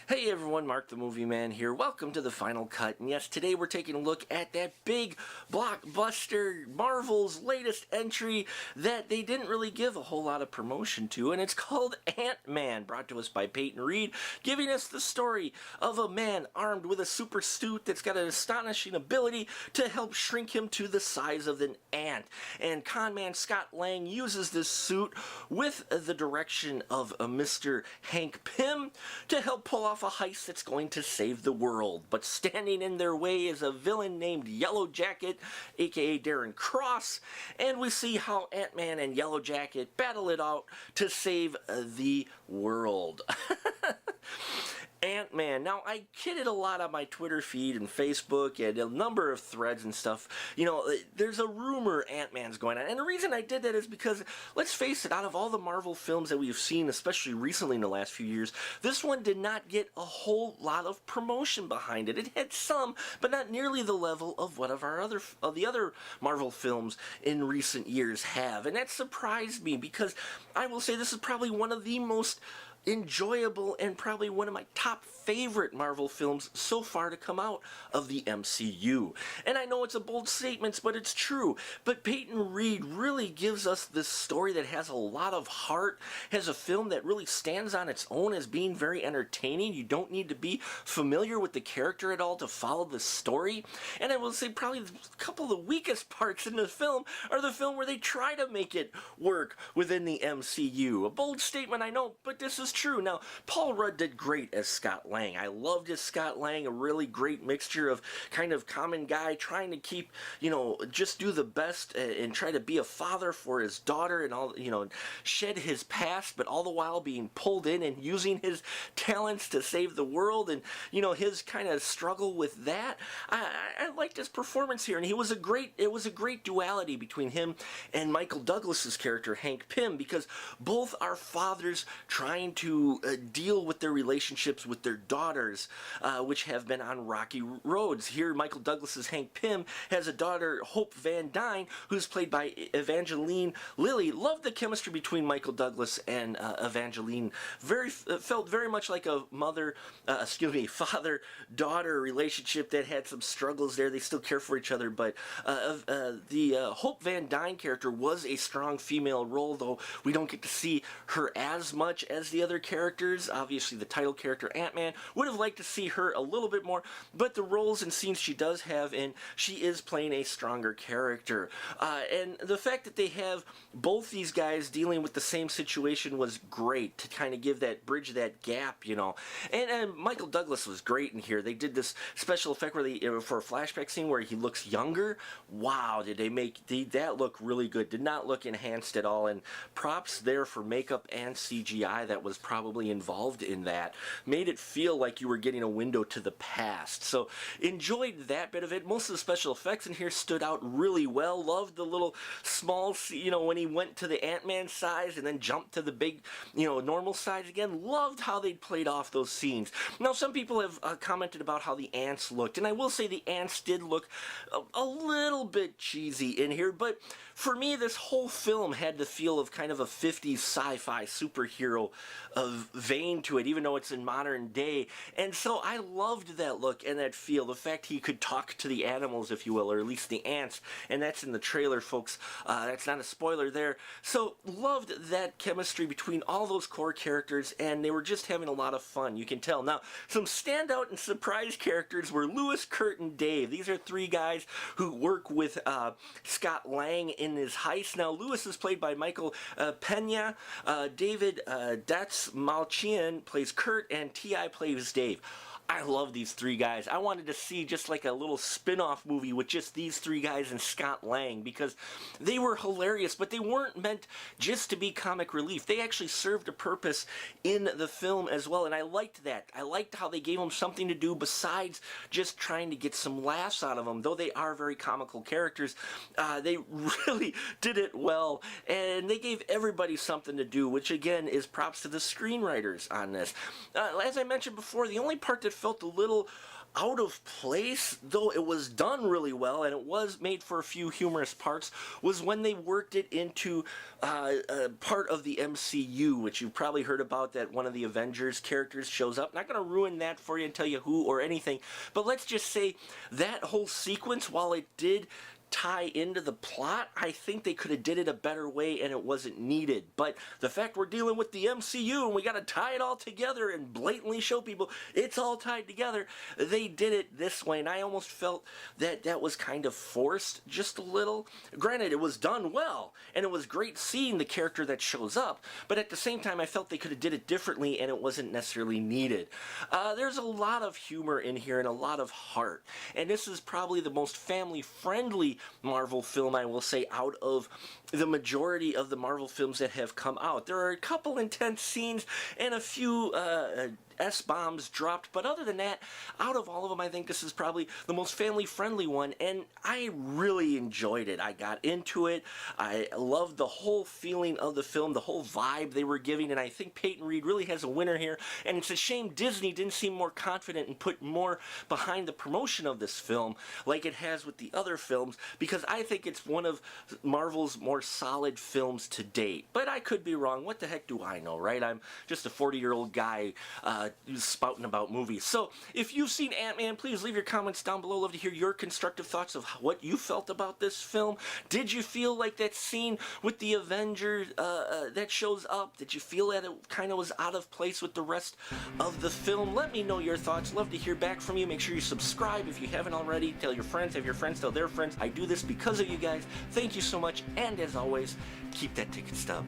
Hey everyone, Mark the Movie Man here. Welcome to the Final Cut. And yes, today we're taking a look at that big blockbuster Marvel's latest entry that they didn't really give a whole lot of promotion to, and it's called Ant-Man, brought to us by Peyton Reed, giving us the story of a man armed with a super suit that's got an astonishing ability to help shrink him to the size of an ant. And conman Scott Lang uses this suit with the direction of Mr. Hank Pym to help pull off a heist that's going to save the world. But standing in their way is a villain named Yellow Jacket, aka Darren Cross, and we see how Ant-Man and Yellow Jacket battle it out to save the world. Ant-Man. Now, I kidded a lot on my Twitter feed and Facebook and a number of threads and stuff. You know, there's a rumor Ant-Man's going on. And the reason I did that is because, let's face it, out of all the Marvel films that we've seen, especially recently in the last few years, this one did not get a whole lot of promotion behind it. It had some, but not nearly the level of what of the other Marvel films in recent years have. And that surprised me because I will say this is probably one of the most enjoyable and probably one of my top favorite Marvel films so far to come out of the MCU. And I know it's a bold statement, but it's true. But Peyton Reed really gives us this story that has a lot of heart, has a film that really stands on its own as being very entertaining. You don't need to be familiar with the character at all to follow the story. And I will say probably a couple of the weakest parts in the film are the film where they try to make it work within the MCU. A bold statement, I know, but this is true. Now, Paul Rudd did great as Scott Lang. I loved his Scott Lang, a really great mixture of kind of common guy trying to keep, you know, just do the best and try to be a father for his daughter and all, you know, shed his past, but all the while being pulled in and using his talents to save the world, and, you know, his kind of struggle with that. I liked his performance here, and it was a great duality between him and Michael Douglas's character, Hank Pym, because both are fathers trying to deal with their relationships with their daughters, which have been on rocky roads. Here, Michael Douglas's Hank Pym has a daughter, Hope Van Dyne, who's played by Evangeline Lilly. Loved the chemistry between Michael Douglas and Evangeline. Felt very much like a father-daughter relationship that had some struggles there. They still care for each other, but the Hope Van Dyne character was a strong female role, though we don't get to see her as much as the other characters. Obviously, the title character, Ant-Man, would have liked to see her a little bit more, but the roles and scenes she does have, and she is playing a stronger character. And the fact that they have both these guys dealing with the same situation was great to kind of bridge that gap, you know. And Michael Douglas was great in here. They did this special effect where for a flashback scene where he looks younger. Wow, did they make that look really good. Did not look enhanced at all, and props there for makeup and CGI that was probably involved in that. Made it feel like you were getting a window to the past. So enjoyed that bit of it. Most of the special effects in here stood out really well. Loved the little small, you know, when he went to the Ant-Man size and then jumped to the big, you know, normal size again. Loved how they played off those scenes. Now, some people have commented about how the ants looked, and I will say the ants did look a little bit cheesy in here, but for me, this whole film had the feel of kind of a 50s sci-fi superhero vein to it, even though it's in modern day. And so I loved that look and that feel. The fact he could talk to the animals, if you will, or at least the ants, and that's in the trailer, folks. That's not a spoiler there. So loved that chemistry between all those core characters, and they were just having a lot of fun. You can tell. Now, some standout and surprise characters were Lewis, Kurt, and Dave. These are three guys who work with Scott Lang in his heist. Now, Lewis is played by Michael Pena. David Malchian plays Kurt, and T.I. plays Dave. I love these three guys. I wanted to see just like a little spin-off movie with just these three guys and Scott Lang, because they were hilarious, but they weren't meant just to be comic relief. They actually served a purpose in the film as well, and I liked that. I liked how they gave them something to do besides just trying to get some laughs out of them. Though they are very comical characters, they really did it well, and they gave everybody something to do, which again is props to the screenwriters on this. As I mentioned before, the only part that felt a little out of place, though it was done really well and it was made for a few humorous parts, was when they worked it into part of the MCU, which you've probably heard about, that one of the Avengers characters shows up. Not going to ruin that for you and tell you who or anything, but let's just say that whole sequence, while it did tie into the plot, I think they could have did it a better way and it wasn't needed. But the fact we're dealing with the MCU and we got to tie it all together and blatantly show people it's all tied together, they did it this way, and I almost felt that that was kind of forced just a little. Granted, it was done well and it was great seeing the character that shows up, but at the same time I felt they could have did it differently and it wasn't necessarily needed. There's a lot of humor in here and a lot of heart, and this is probably the most family friendly Marvel film, I will say, out of the majority of the Marvel films that have come out. There are a couple intense scenes and a few S-bombs dropped, but other than that, out of all of them, I think this is probably the most family-friendly one, and I really enjoyed it. I got into it. I loved the whole feeling of the film, the whole vibe they were giving, and I think Peyton Reed really has a winner here, and it's a shame Disney didn't seem more confident and put more behind the promotion of this film like it has with the other films, because I think it's one of Marvel's more solid films to date. But I could be wrong. What the heck do I know, right? I'm just a 40-year-old guy spouting about movies. So if you've seen Ant-Man, please leave your comments down below. Love to hear your constructive thoughts of what you felt about this film. Did you feel like that scene with the Avengers that shows up, did you feel that it kind of was out of place with the rest of the film? Let me know your thoughts. Love to hear back from you. Make sure you subscribe if you haven't already. Tell your friends, have your friends tell their friends. I do this because of you guys. Thank you so much, and as always, keep that ticket stub.